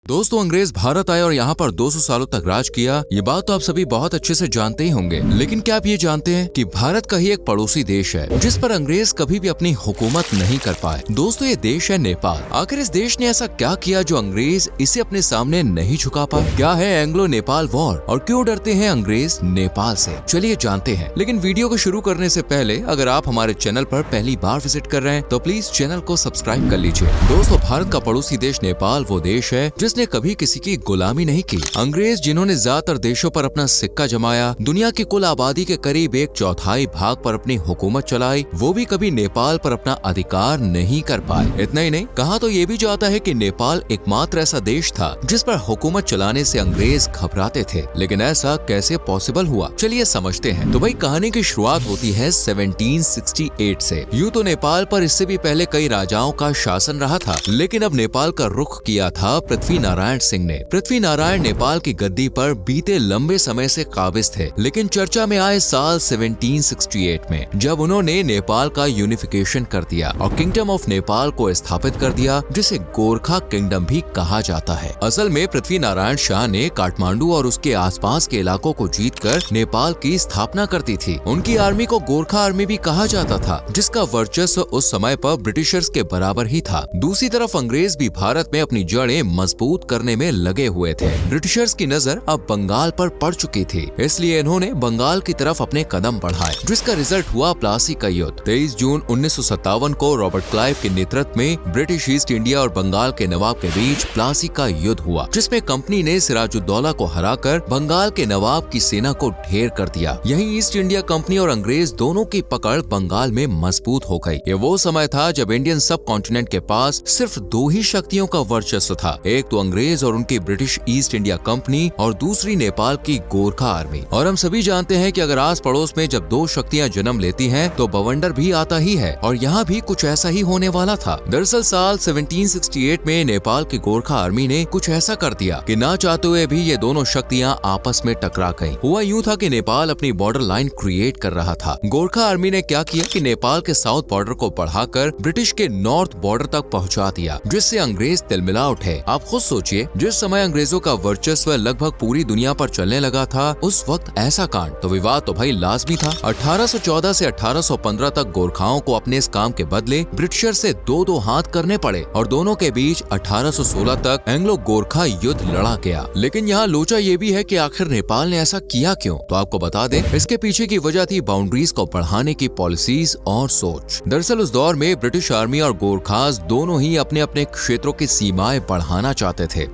दोस्तों, अंग्रेज भारत आए और यहाँ पर 200 सालों तक राज किया। ये बात तो आप सभी बहुत अच्छे से जानते ही होंगे, लेकिन क्या आप ये जानते हैं कि भारत का ही एक पड़ोसी देश है जिस पर अंग्रेज कभी भी अपनी हुकूमत नहीं कर पाए। दोस्तों, ये देश है नेपाल। आखिर इस देश ने ऐसा क्या किया जो अंग्रेज इसे अपने सामने नहीं झुका पाए? क्या है एंग्लो नेपाल वॉर और क्यों डरते हैं अंग्रेज नेपाल से? चलिए जानते हैं। लेकिन वीडियो को शुरू करने से पहले अगर आप हमारे चैनल पर पहली बार विजिट कर रहे हैं तो प्लीज चैनल को सब्सक्राइब कर लीजिए। दोस्तों, भारत का पड़ोसी देश नेपाल वो देश है जिसने कभी किसी की गुलामी नहीं की। अंग्रेज जिन्होंने ज्यादातर देशों पर अपना सिक्का जमाया, दुनिया की कुल आबादी के करीब 1/4 भाग पर अपनी हुकूमत चलाई, वो भी कभी नेपाल पर अपना अधिकार नहीं कर पाए। इतना ही नहीं, कहा तो ये भी जाता है कि नेपाल एकमात्र ऐसा देश था जिस पर हुकूमत चलाने से अंग्रेज घबराते थे। लेकिन ऐसा कैसे पॉसिबल हुआ, चलिए समझते हैं। तो भाई, कहानी की शुरुआत होती है 1768 से। यूं तो नेपाल पर इससे भी पहले कई राजाओं का शासन रहा था, लेकिन अब नेपाल का रुख किया था पृथ्वी नारायण सिंह ने। पृथ्वी नारायण नेपाल की गद्दी पर बीते लंबे समय से काबिज थे, लेकिन चर्चा में आए साल 1768 में, जब उन्होंने नेपाल का यूनिफिकेशन कर दिया और किंगडम ऑफ नेपाल को स्थापित कर दिया, जिसे गोरखा किंगडम भी कहा जाता है। असल में पृथ्वी नारायण शाह ने काठमांडू और उसके आसपास के इलाकों को जीतकर नेपाल की स्थापना करती थी। उनकी आर्मी को गोरखा आर्मी भी कहा जाता था, जिसका वर्चस्व उस समय पर ब्रिटिशर्स के बराबर ही था। दूसरी तरफ अंग्रेज भी भारत में अपनी जड़ें मजबूत करने में लगे हुए थे। ब्रिटिशर्स की नजर अब बंगाल पर पड़ चुकी थी, इसलिए इन्होंने बंगाल की तरफ अपने कदम बढ़ाए, जिसका रिजल्ट हुआ प्लासी का युद्ध। 23 जून 1957 को रॉबर्ट क्लाइव के नेतृत्व में ब्रिटिश ईस्ट इंडिया और बंगाल के नवाब के बीच प्लासी का युद्ध हुआ, जिसमें कंपनी ने सिराजुद्दौला को हराकर बंगाल के नवाब की सेना को ढेर कर दिया। यहीं ईस्ट इंडिया कंपनी और अंग्रेज दोनों की पकड़ बंगाल में मजबूत हो गई। ये वो समय था जब इंडियन सब कॉन्टिनेंट के पास सिर्फ 2 ही शक्तियों का वर्चस्व था, एक तो अंग्रेज और उनकी ब्रिटिश ईस्ट इंडिया कंपनी और दूसरी नेपाल की गोरखा आर्मी। और हम सभी जानते हैं कि अगर आस पड़ोस में जब 2 शक्तियां जन्म लेती हैं तो बवंडर भी आता ही है, और यहाँ भी कुछ ऐसा ही होने वाला था। दरअसल साल 1768 में नेपाल की गोरखा आर्मी ने कुछ ऐसा कर दिया कि ना चाहते हुए भी ये दोनों शक्तियां आपस में टकरा गईं। हुआ यूं था कि नेपाल अपनी बॉर्डर लाइन क्रिएट कर रहा था। गोरखा आर्मी ने क्या किया कि नेपाल के साउथ बॉर्डर को बढ़ाकर ब्रिटिश के नॉर्थ बॉर्डर तक पहुंचा दिया, जिससे अंग्रेज तिलमिला उठे। आप खुद सोचिए, जिस समय अंग्रेजों का वर्चस्व लगभग पूरी दुनिया पर चलने लगा था, उस वक्त ऐसा कांड तो विवाद तो भाई लाजमी था। 1814 से 1815 तक गोरखाओं को अपने इस काम के बदले ब्रिटिशर से 2-2 हाथ करने पड़े, और दोनों के बीच 1816 तक एंग्लो गोरखा युद्ध लड़ा गया। लेकिन यहाँ लोचा ये भी है कि आखिर नेपाल ने ऐसा किया क्यों? तो आपको बता दें, इसके पीछे की वजह थी बाउंड्रीज को बढ़ाने की पॉलिसीज और सोच। दरअसल उस दौर में ब्रिटिश आर्मी और गोरखास दोनों ही अपने अपने क्षेत्रों की सीमाएं बढ़ाना चाहते थे।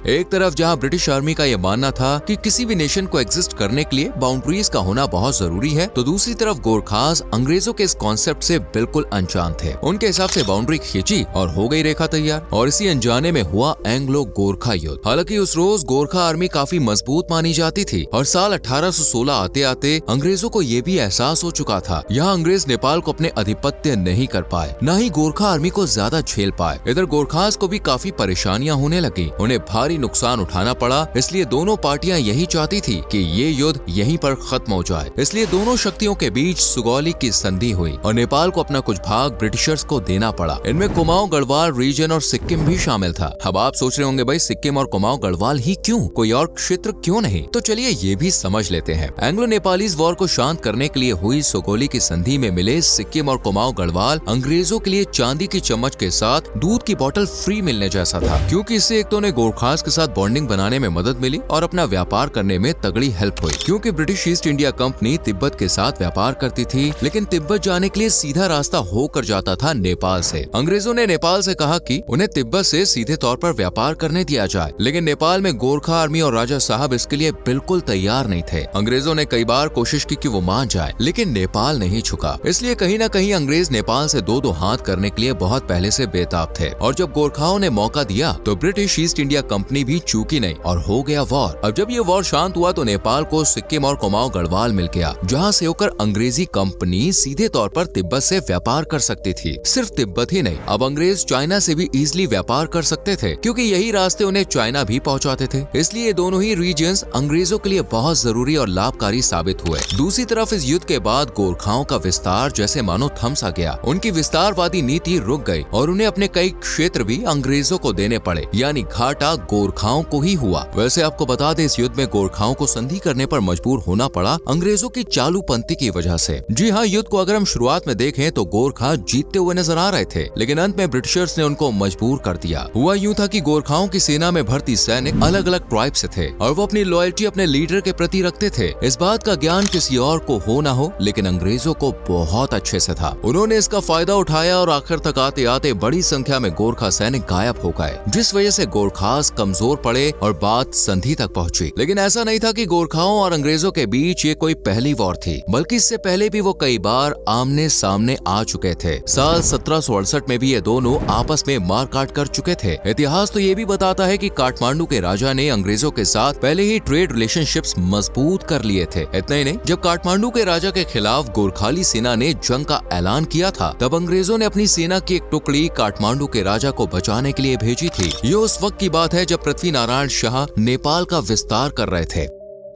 एक तरफ जहां ब्रिटिश आर्मी का यह मानना था कि किसी भी नेशन को एग्जिस्ट करने के लिए बाउंड्रीज का होना बहुत जरूरी है, तो दूसरी तरफ गोरखास अंग्रेजों के इस कॉन्सेप्ट से बिल्कुल अनजान थे। उनके हिसाब से बाउंड्री खींची और हो गई रेखा तैयार, और इसी अनजाने में हुआ एंग्लो गोरखा युद्ध। हालांकि उस रोज गोरखा आर्मी काफी मजबूत मानी जाती थी, और साल 1816 आते आते अंग्रेजों को ये भी एहसास हो चुका था, यहाँ अंग्रेज नेपाल को अपने आधिपत्य नहीं कर पाए, न ही गोरखा आर्मी को ज्यादा झेल पाए। इधर गोरखास को भी काफी परेशानियां होने लगी, उन्हें भारी नुकसान उठाना पड़ा। इसलिए दोनों पार्टियां यही चाहती थी कि ये युद्ध यहीं पर खत्म हो जाए। इसलिए दोनों शक्तियों के बीच सुगौली की संधि हुई, और नेपाल को अपना कुछ भाग ब्रिटिशर्स को देना पड़ा। इनमें कुमाऊं गढ़वाल रीजन और सिक्किम भी शामिल था। अब आप सोच रहे होंगे, भाई सिक्किम और कुमाऊं गढ़वाल ही क्यों, कोई और क्षेत्र क्यों नहीं? तो चलिए ये भी समझ लेते हैं। एंग्लो नेपालीज वॉर को शांत करने के लिए हुई सुगौली की संधि में मिले सिक्किम और कुमाऊं गढ़वाल अंग्रेजों के लिए चांदी की चम्मच के साथ दूध की बोतल फ्री मिलने जैसा था, क्योंकि इससे एक तो उन्हें गोरखास के साथ बॉन्डिंग बनाने में मदद मिली और अपना व्यापार करने में तगड़ी हेल्प हुई। क्योंकि British east India company Tibet के साथ व्यापार करती थी, लेकिन तिब्बत जाने के लिए सीधा रास्ता होकर जाता था नेपाल से। अंग्रेजों ने नेपाल से कहा कि उन्हें तिब्बत से सीधे तौर पर व्यापार करने दिया जाए, लेकिन नेपाल में गोरखा आर्मी और राजा साहब इसके लिए बिल्कुल तैयार नहीं थे। अंग्रेजों ने कई बार कोशिश की कि वो मान जाए, लेकिन नेपाल नहीं झुका। इसलिए कहीं न कहीं अंग्रेज नेपाल से 2-2 हाथ करने के लिए बहुत पहले से बेताब थे, और जब गोरखाओं ने मौका दिया तो ब्रिटिश ईस्ट इंडिया कंपनी भी चूकी नहीं और हो गया वॉर। अब जब ये वॉर शांत हुआ तो नेपाल को सिक्किम और कुमाऊं गढ़वाल मिल गया, जहां से होकर अंग्रेजी कंपनी सीधे तौर पर तिब्बत से व्यापार कर सकती थी। सिर्फ तिब्बत ही नहीं, अब अंग्रेज चाइना से भी इजीली व्यापार कर सकते थे, क्योंकि यही रास्ते उन्हें चाइना भी पहुंचाते थे। इसलिए दोनों ही रीजन्स अंग्रेजों के लिए बहुत जरूरी और लाभकारी साबित हुए। दूसरी तरफ इस युद्ध के बाद गोरखाओं का विस्तार जैसे मानो थम सा गया। उनकी विस्तारवादी नीति रुक गई और उन्हें अपने कई क्षेत्र भी अंग्रेजों को देने पड़े, यानी घाटा गोरखाओं को ही हुआ। वैसे आपको बता दें, इस युद्ध में गोरखाओं को संधि करने पर मजबूर होना पड़ा अंग्रेजों की चालूपंथी की वजह से। जी हाँ, युद्ध को अगर हम शुरुआत में देखें तो गोरखा जीतते हुए नजर आ रहे थे, लेकिन अंत में ब्रिटिशर्स ने उनको मजबूर कर दिया। हुआ यूं था कि गोरखाओं की सेना में भर्ती सैनिक अलग अलग ट्राइब से थे और वो अपनी लॉयल्टी अपने लीडर के प्रति रखते थे। इस बात का ज्ञान किसी और को हो ना हो, लेकिन अंग्रेजों को बहुत अच्छे से था। उन्होंने इसका फायदा उठाया और आखिर तक आते आते बड़ी संख्या में गोरखा सैनिक गायब हो गए, जिस वजह से गोरखास कमजोर पड़े और बात संधि तक पहुंची। लेकिन ऐसा नहीं था कि गोरखाओं और अंग्रेजों के बीच ये कोई पहली वॉर थी, बल्कि इससे पहले भी वो कई बार आमने सामने आ चुके थे। साल 1768 में भी ये दोनों आपस में मार काट कर चुके थे। इतिहास तो ये भी बताता है कि काठमांडू के राजा ने अंग्रेजों के साथ पहले ही ट्रेड रिलेशनशिप्स मजबूत कर लिए थे। इतना ही नहीं, जब काठमांडू के राजा के खिलाफ गोरखाली सेना ने जंग का ऐलान किया था, तब अंग्रेजों ने अपनी सेना की एक टुकड़ी काठमांडू के राजा को बचाने के लिए भेजी थी। ये उस वक्त की बात है जब पृथ्वी नारायण शाह नेपाल का विस्तार कर रहे थे।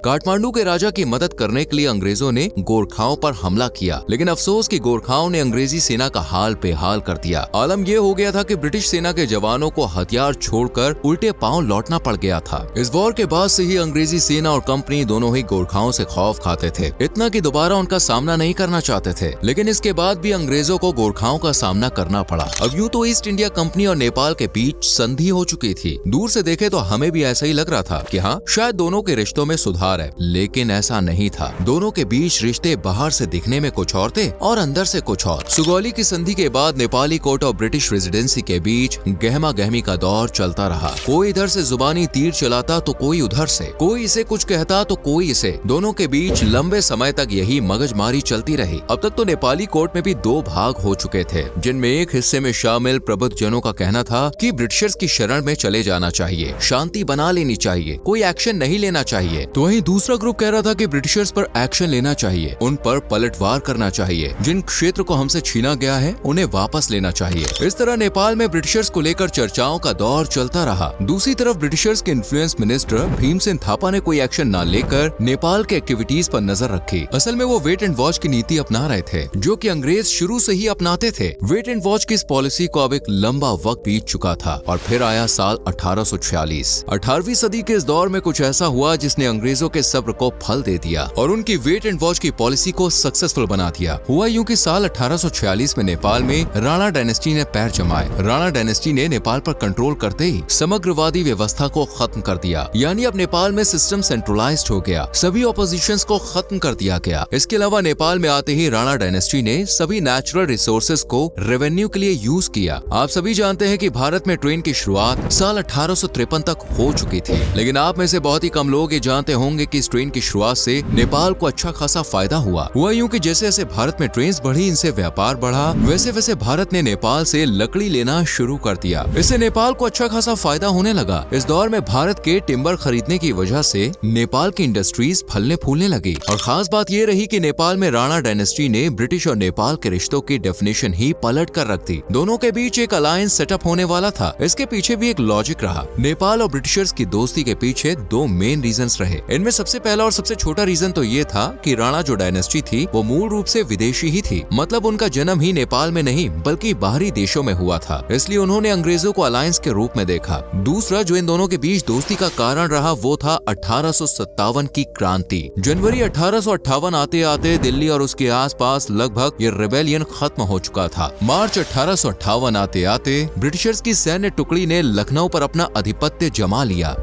काठमांडू के राजा की मदद करने के लिए अंग्रेजों ने गोरखाओं पर हमला किया, लेकिन अफसोस कि गोरखाओं ने अंग्रेजी सेना का हाल बेहाल कर दिया। आलम यह हो गया था कि ब्रिटिश सेना के जवानों को हथियार छोड़कर उल्टे पांव लौटना पड़ गया था। इस वॉर के बाद से ही अंग्रेजी सेना और कंपनी दोनों ही गोरखाओं से खौफ खाते थे, इतना कि दोबारा उनका सामना नहीं करना चाहते थे। लेकिन इसके बाद भी अंग्रेजों को गोरखाओं का सामना करना पड़ा। अब यूं तो ईस्ट इंडिया कंपनी और नेपाल के बीच संधि हो चुकी थी। दूर से देखे तो हमें भी ऐसा ही लग रहा था कि हाँ, शायद दोनों के रिश्तों में सुधार है, लेकिन ऐसा नहीं था। दोनों के बीच रिश्ते बाहर से दिखने में कुछ और थे और अंदर से कुछ और। सुगौली की संधि के बाद नेपाली कोर्ट और ब्रिटिश रेजिडेंसी के बीच गहमा गहमी का दौर चलता रहा। कोई इधर से जुबानी तीर चलाता तो कोई उधर से, कोई इसे कुछ कहता तो कोई इसे। दोनों के बीच लंबे समय तक यही मगजमारी चलती रही। अब तक तो नेपाली कोर्ट में भी दो भाग हो चुके थे, जिनमें एक हिस्से में शामिल प्रबुद्ध जनों का कहना था कि ब्रिटिशर्स की शरण में चले जाना चाहिए, शांति बना लेनी चाहिए, कोई एक्शन नहीं लेना चाहिए। तो वहीं दूसरा ग्रुप कह रहा था कि ब्रिटिशर्स पर एक्शन लेना चाहिए, उन पर पलटवार करना चाहिए, जिन क्षेत्र को हमसे छीना गया है उन्हें वापस लेना चाहिए। इस तरह नेपाल में ब्रिटिशर्स को लेकर चर्चाओं का दौर चलता रहा। दूसरी तरफ ब्रिटिशर्स के इन्फ्लुएंस मिनिस्टर भीमसेन थापा ने कोई एक्शन न लेकर नेपाल के एक्टिविटीज पर नजर रखी। असल में वो वेट एंड वॉच की नीति अपना रहे थे, जो कि अंग्रेज शुरू से ही अपनाते थे। वेट एंड वॉच की इस पॉलिसी को अब एक लंबा वक्त बीत चुका था और फिर आया साल 1846। 18वीं सदी के इस दौर में कुछ ऐसा हुआ जिसने अंग्रेजों के सब्र को फल दे दिया और उनकी वेट एंड वॉच की पॉलिसी को सक्सेसफुल बना दिया। हुआ यूं कि साल 1846 में नेपाल में राणा डायनेस्टी ने पैर जमाए। राणा डायनेस्टी ने नेपाल पर कंट्रोल करते ही समग्रवादी व्यवस्था को खत्म कर दिया, यानी अब नेपाल में सिस्टम सेंट्रलाइज्ड हो गया, सभी ऑपोजिशंस को खत्म कर दिया गया। इसके अलावा नेपाल में आते ही राणा डायनेस्टी ने सभी नेचुरल रिसोर्सेज को रेवेन्यू के लिए यूज किया। आप सभी जानते हैं कि भारत में ट्रेन की शुरुआत साल 1853 तक हो चुकी थी, लेकिन आप में से बहुत ही कम लोग ये जानते होंगे कि इस ट्रेन की शुरुआत से नेपाल को अच्छा खासा फायदा हुआ यूं कि जैसे जैसे भारत में ट्रेन्स बढ़ी, इनसे व्यापार बढ़ा, वैसे वैसे भारत ने नेपाल से लकड़ी लेना शुरू कर दिया। इससे नेपाल को अच्छा खासा फायदा होने लगा। इस दौर में भारत के टिम्बर खरीदने की वजह से नेपाल की इंडस्ट्रीज फलने फूलने लगी और खास बात ये रही कि नेपाल में राणा डायनेस्टी ने ब्रिटिश और नेपाल के रिश्तों की डेफिनेशन ही पलट कर रख दी। दोनों के बीच एक अलायंस सेटअप होने वाला था। इसके पीछे भी एक लॉजिक रहा। नेपाल और ब्रिटिशर्स की दोस्ती के पीछे दो मेन रीजंस रहे। इनमें सबसे पहला और सबसे छोटा रीजन तो ये था कि राणा जो डायनेस्टी थी वो मूल रूप से विदेशी ही थी, मतलब उनका जन्म ही नेपाल में नहीं बल्कि बाहरी देशों में हुआ था, इसलिए उन्होंने अंग्रेजों को अलायंस के रूप में देखा। दूसरा जो इन दोनों के बीच दोस्ती का कारण रहा वो था 1857 की क्रांति। जनवरी 1858 आते आते दिल्ली और उसके आसपास लगभग ये रिबेलियन खत्म हो चुका था। मार्च 1858 आते आते ब्रिटिशर्स की सैन्य टुकड़ी ने लखनऊ पर अपना आधिपत्य जमा लिया।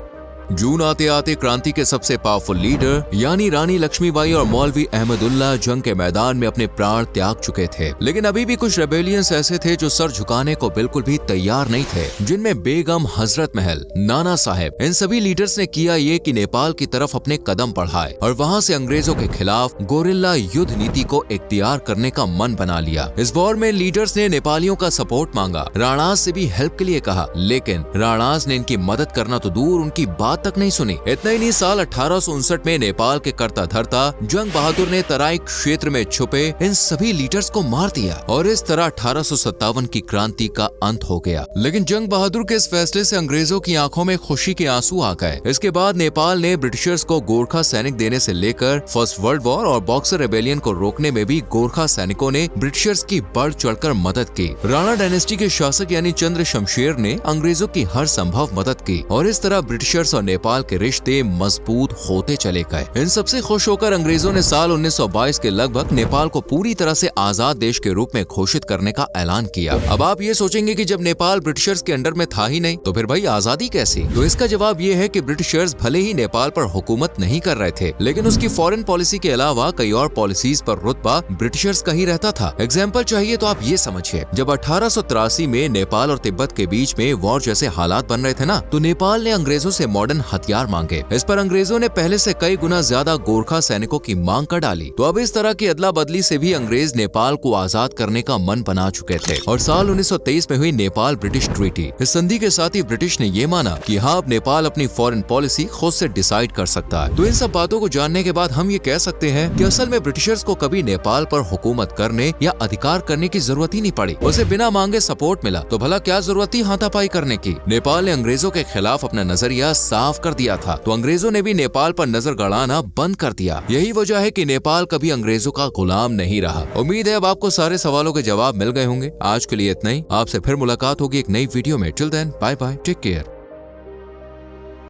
जून आते आते क्रांति के सबसे पावरफुल लीडर यानी रानी लक्ष्मीबाई और मौलवी अहमदुल्ला जंग के मैदान में अपने प्राण त्याग चुके थे, लेकिन अभी भी कुछ रेबेलियंस ऐसे थे जो सर झुकाने को बिल्कुल भी तैयार नहीं थे, जिनमें बेगम, हजरत महल, नाना साहेब, इन सभी लीडर्स ने किया ये कि नेपाल की तरफ अपने कदम बढ़ाए और वहां से अंग्रेजों के खिलाफ गोरिल्ला युद्ध नीति को इख्तियार करने का मन बना लिया। इस वॉर में लीडर्स ने नेपालियों का सपोर्ट मांगा, राणाज से भी हेल्प के लिए कहा, लेकिन राणाज ने इनकी मदद करना तो दूर, उनकी बात बात तक नहीं सुनी। इतना ही नहीं, साल 1859 में नेपाल के कर्ता धर्ता जंग बहादुर ने तराई क्षेत्र में छुपे इन सभी लीडर्स को मार दिया और इस तरह 1857 की क्रांति का अंत हो गया। लेकिन जंग बहादुर के इस फैसले से अंग्रेजों की आंखों में खुशी के आंसू आ गए। इसके बाद नेपाल ने ब्रिटिशर्स को गोरखा सैनिक देने से लेकर फर्स्ट वर्ल्ड वॉर और बॉक्सर रेबेलियन को रोकने में भी गोरखा सैनिकों ने ब्रिटिशर्स की बढ़ चढ़कर मदद की। राणा डायनेस्टी के शासक यानी चंद्र शमशेर ने अंग्रेजों की हर संभव मदद की और इस तरह ब्रिटिशर्स और नेपाल के रिश्ते मजबूत होते चले गए। इन सबसे खुश होकर अंग्रेजों ने साल 1922 के लगभग नेपाल को पूरी तरह से आजाद देश के रूप में घोषित करने का ऐलान किया। अब आप ये सोचेंगे कि जब नेपाल ब्रिटिशर्स के अंडर में था ही नहीं तो फिर भाई आजादी कैसी? तो इसका जवाब ये है कि ब्रिटिशर्स भले ही नेपाल पर हुकूमत नहीं कर रहे थे, लेकिन उसकी फॉरेन पॉलिसी के अलावा कई और पॉलिसीज पर रुतबा ब्रिटिशर्स का ही रहता था। एग्जाम्पल चाहिए तो आप ये समझिए, जब 1883 में नेपाल और तिब्बत के बीच में वॉर जैसे हालात बन रहे थे ना, तो नेपाल ने अंग्रेजों से मॉडर्न हथियार मांगे। इस पर अंग्रेजों ने पहले से कई गुना ज्यादा गोरखा सैनिकों की मांग कर डाली। तो अब इस तरह की अदला बदली से भी अंग्रेज नेपाल को आजाद करने का मन बना चुके थे और साल 1923 में हुई नेपाल ब्रिटिश ट्रीटी, इस संधि के साथ ही ब्रिटिश ने ये माना कि हाँ, अब नेपाल अपनी फॉरेन पॉलिसी खुद से डिसाइड कर सकता है। तो इन सब बातों को जानने के बाद हम ये कह सकते हैं कि असल में ब्रिटिशर्स को कभी नेपाल पर हुकूमत करने या अधिकार करने की जरूरत ही नहीं पड़ी। उसे बिना मांगे सपोर्ट मिला तो भला क्या जरूरत थी हाथापाई करने की? नेपाल ने अंग्रेजों के खिलाफ अपना नजरिया साफ कर दिया था, तो अंग्रेजों ने भी नेपाल पर नजर गड़ाना बंद कर दिया। यही वजह है कि नेपाल कभी अंग्रेजों का गुलाम नहीं रहा। उम्मीद है अब आपको सारे सवालों के जवाब मिल गए होंगे। आज के लिए इतना ही, आपसे फिर मुलाकात होगी एक नई वीडियो में। Till then, bye bye, take care.